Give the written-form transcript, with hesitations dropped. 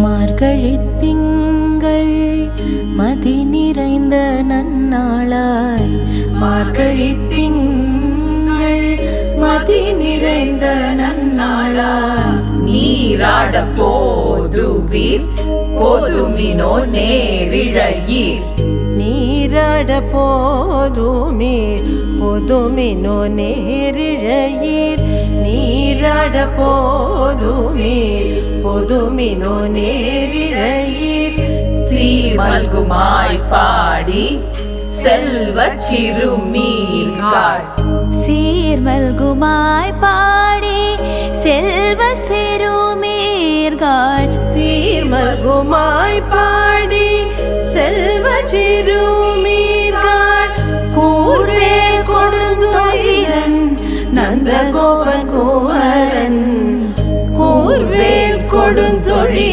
மார்கழித் திங்கள் மதி நிறைந்த நன்னாளாய், மார்கழித் திங்கள் மதி நிறைந்த நன்னாளாய். நீராட போதுவீர் போதுமினோ நேரிழையீர், நீராட போதுமே பொதுமினோ நேரிழையீர், நீராட போதுமே பொதுமினோ நேரிழையீர். சீர்மல்குமாய் பாடி செல்வச் சிறுமீர்கள், சீர்மல்குமாய் பாடி செல்வ சிறுமீர்கள், சீர்மல்குமாய் பாடி செல்வ சிறுமீர்கள். கூர்வேல் கொடுந்தொழிலன் நந்தகோபன் குமரன், கூர்வேல் கொடுந்தொழில்